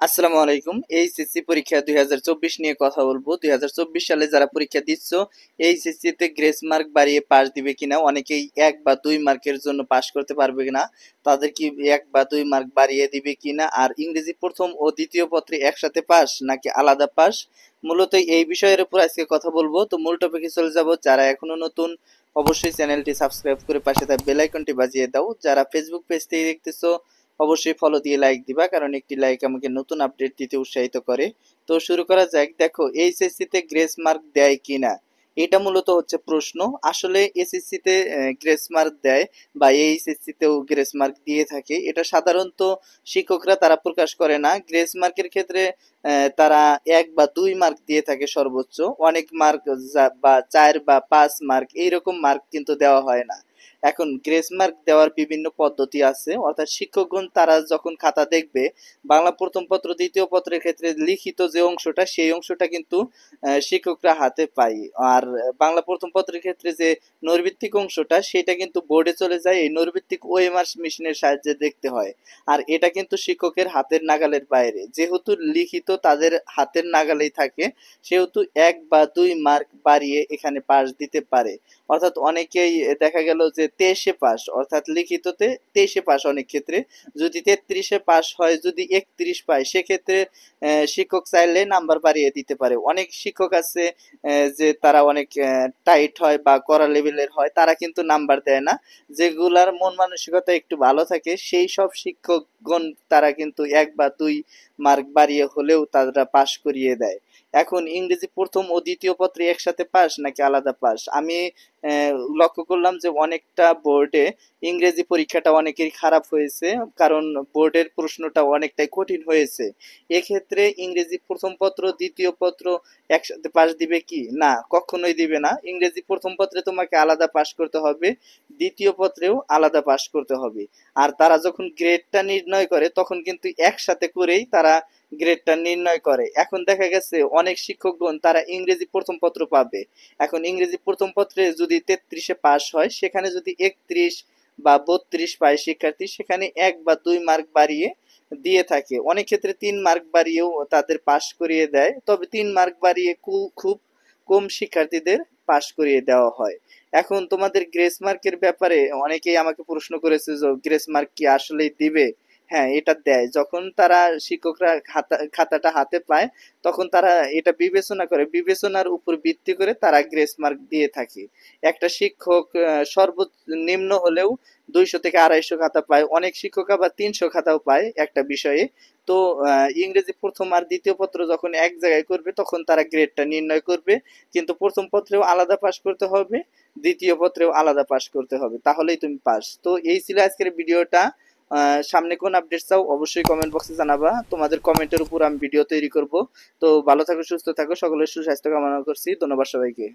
আসসালামু আলাইকুম। এইচএসসি পরীক্ষা 2024 নিয়ে কথা বলবো। 2024 সালে যারা পরীক্ষা দিচ্ছ, এইচএসসি তে গ্রেস মার্ক বাড়িয়ে পাস দিবে কিনা? অনেকেই 1 বা 2 মার্কের জন্য পাস করতে পারবে কিনা? তাদের কি 1 বা 2 মার্ক বাড়িয়ে দিবে কিনা? আর ইংরেজি প্রথম ও দ্বিতীয় পত্রে একসাথে পাস নাকি আলাদা পাস? মূলত এই বিষয়ের উপর আজকে কথা বলবো। তো মূল টপিকে চলে যাব। যারা এখনো নতুন, অবশ্যই চ্যানেলটি সাবস্ক্রাইব করে পাশে থাকা বেল আইকনটি বাজিয়ে দাও। যারা ফেসবুক পেজ থেকে দেখতেছো, অবশ্যই ফলো দিয়ে লাইক দিবা, কারণ একটি লাইক আমাকে নতুন আপডেট দিতে উৎসাহিত করে। তো শুরু করা যাক। দেখো, এইচএসসি তে গ্রেস মার্ক দেয় কিনা, এটা মূলত হচ্ছে প্রশ্ন। আসলে এসএসসি তে গ্রেস মার্ক দেয় বা এইচএসসি তেও গ্রেস মার্ক দিয়ে থাকে। এটা সাধারণত শিক্ষকরা তারা প্রকাশ করে না। গ্রেস মার্কের ক্ষেত্রে তারা 1 বা 2 মার্ক দিয়ে থাকে সর্বোচ্চ। অনেক মার্ক বা 4 বা 5 মার্ক এইরকম মার্ক কিন্তু দেওয়া হয় না। এখন গ্রেস মার্ক দেওয়ার বিভিন্ন পদ্ধতি আছে, অর্থাৎ শিক্ষকগণ তারা যখন খাতা দেখবে, বাংলা প্রথম পত্র দ্বিতীয় পত্রের ক্ষেত্রে লিখিত যে অংশটা, সেই অংশটা কিন্তু শিক্ষকরা হাতে পায়। আর বাংলা প্রথম পত্রের ক্ষেত্রে যে নৈর্ভিত্তিক অংশটা, সেটা কিন্তু বোর্ডে চলে যায়। এই নৈর্ভিত্তিক ওএমআর মেশিনের সাহায্যে দেখতে হয়। আর এটা কিন্তু শিক্ষকের হাতের নাগালের বাইরে। যেহেতু লিখিত তাদের হাতের নাগালেই থাকে, সেহেতু 1 বা 2 মার্ক বাড়িয়ে এখানে পাস দিতে পারে। অর্থাৎ অনেকেই দেখা গেল যে 23-এ পাস, অর্থাৎ লিখিততে 23-এ পাস অনেক ক্ষেত্রে। যদি 33-এ পাস হয়, যদি 31 পায়, সেক্ষেত্রে শিক্ষক চাইলে নাম্বার বাড়িয়ে দিতে পারে। অনেক শিক্ষক আছে যে তারা অনেক টাইট হয় বা কড়া লেভেলের হয়, তারা কিন্তু নাম্বার দেয় না। যেগুলার মন মানসিকতা একটু ভালো থাকে, সেই সব শিক্ষকগণ তারা কিন্তু 1 বা 2 মার্ক বাড়িয়ে হলেও তারা পাস করিয়ে দেয়। এখন ইংরেজি প্রথম ও দ্বিতীয় পত্রে একসাথে পাস নাকি আলাদা পাস? আমি লক্ষ্য করলাম যে অনেকটা বোর্ডে ইংরেজি পরীক্ষাটা অনেকেরই খারাপ হয়েছে, কারণ বোর্ডের প্রশ্নটা অনেকটাই কঠিন হয়েছে। এক্ষেত্রে ইংরেজি প্রথম পত্র দ্বিতীয় পত্র একসাথে পাস দিবে কি? না, কখনোই দিবে না। ইংরেজি প্রথম পত্রে তোমাকে আলাদা পাস করতে হবে, দ্বিতীয় পত্রেও আলাদা পাস করতে হবে। আর তারা যখন গ্রেডটা নির্ণয় করে, তখন কিন্তু একসাথে করেই তারা গ্রেডটা নির্ণয় করে। এখন দেখা গেছে অনেক শিক্ষকগণ তারা ইংরেজি প্রথম পত্র পাবে। এখন ইংরেজি প্রথম পত্রে যদি 33-এ পাস হয়, সেখানে যদি 31 বা 32 পায় শিক্ষার্থী, সেখানে 1 বা 2 মার্ক বাড়িয়ে দিয়ে থাকে। অনেক ক্ষেত্রে 3 মার্ক বাড়িয়েও তাদের পাস করিয়ে দেয়, তবে 3 মার্ক বাড়িয়ে খুব কম শিক্ষার্থীদের পাস করিয়ে দেওয়া হয়। এখন তোমাদের গ্রেস মার্কের ব্যাপারে অনেকেই আমাকে প্রশ্ন করেছে যে গ্রেস মার্ক কি আসলেই দিবে? হ্যাঁ, এটা দেয়। যখন তারা শিক্ষকরা খাতাটা হাতে পায়, তখন তারা এটা বিবেচনা করে, বিবেচনার উপর ভিত্তি করে তারা গ্রেস মার্ক দিয়ে থাকে। একটা শিক্ষক সর্বনিম্ন হলেও 200 থেকে 250 খাতা পায়, অনেক শিক্ষক আবার 300 খাতাও পায় একটা বিষয়ে। তো ইংরেজি প্রথম আর দ্বিতীয় পত্র যখন এক জায়গায় করবে, তখন তারা গ্রেডটা নির্ণয় করবে। কিন্তু প্রথম পত্রেও আলাদা পাস করতে হবে, দ্বিতীয় পত্রেও আলাদা পাস করতে হবে, তাহলেই তুমি পাস। তো এই ছিল আজকের ভিডিওটা। সামনে কোন আপডেট চাও অবশ্যই কমেন্ট বক্সে জানাবা। তোমাদের কমেন্টের উপর আমি ভিডিও তৈরি করব। তো ভালো থাকো, সুস্থ থাকো, সকলের সুস্বাস্থ্য কামনা করছি। ধন্যবাদ সবাইকে।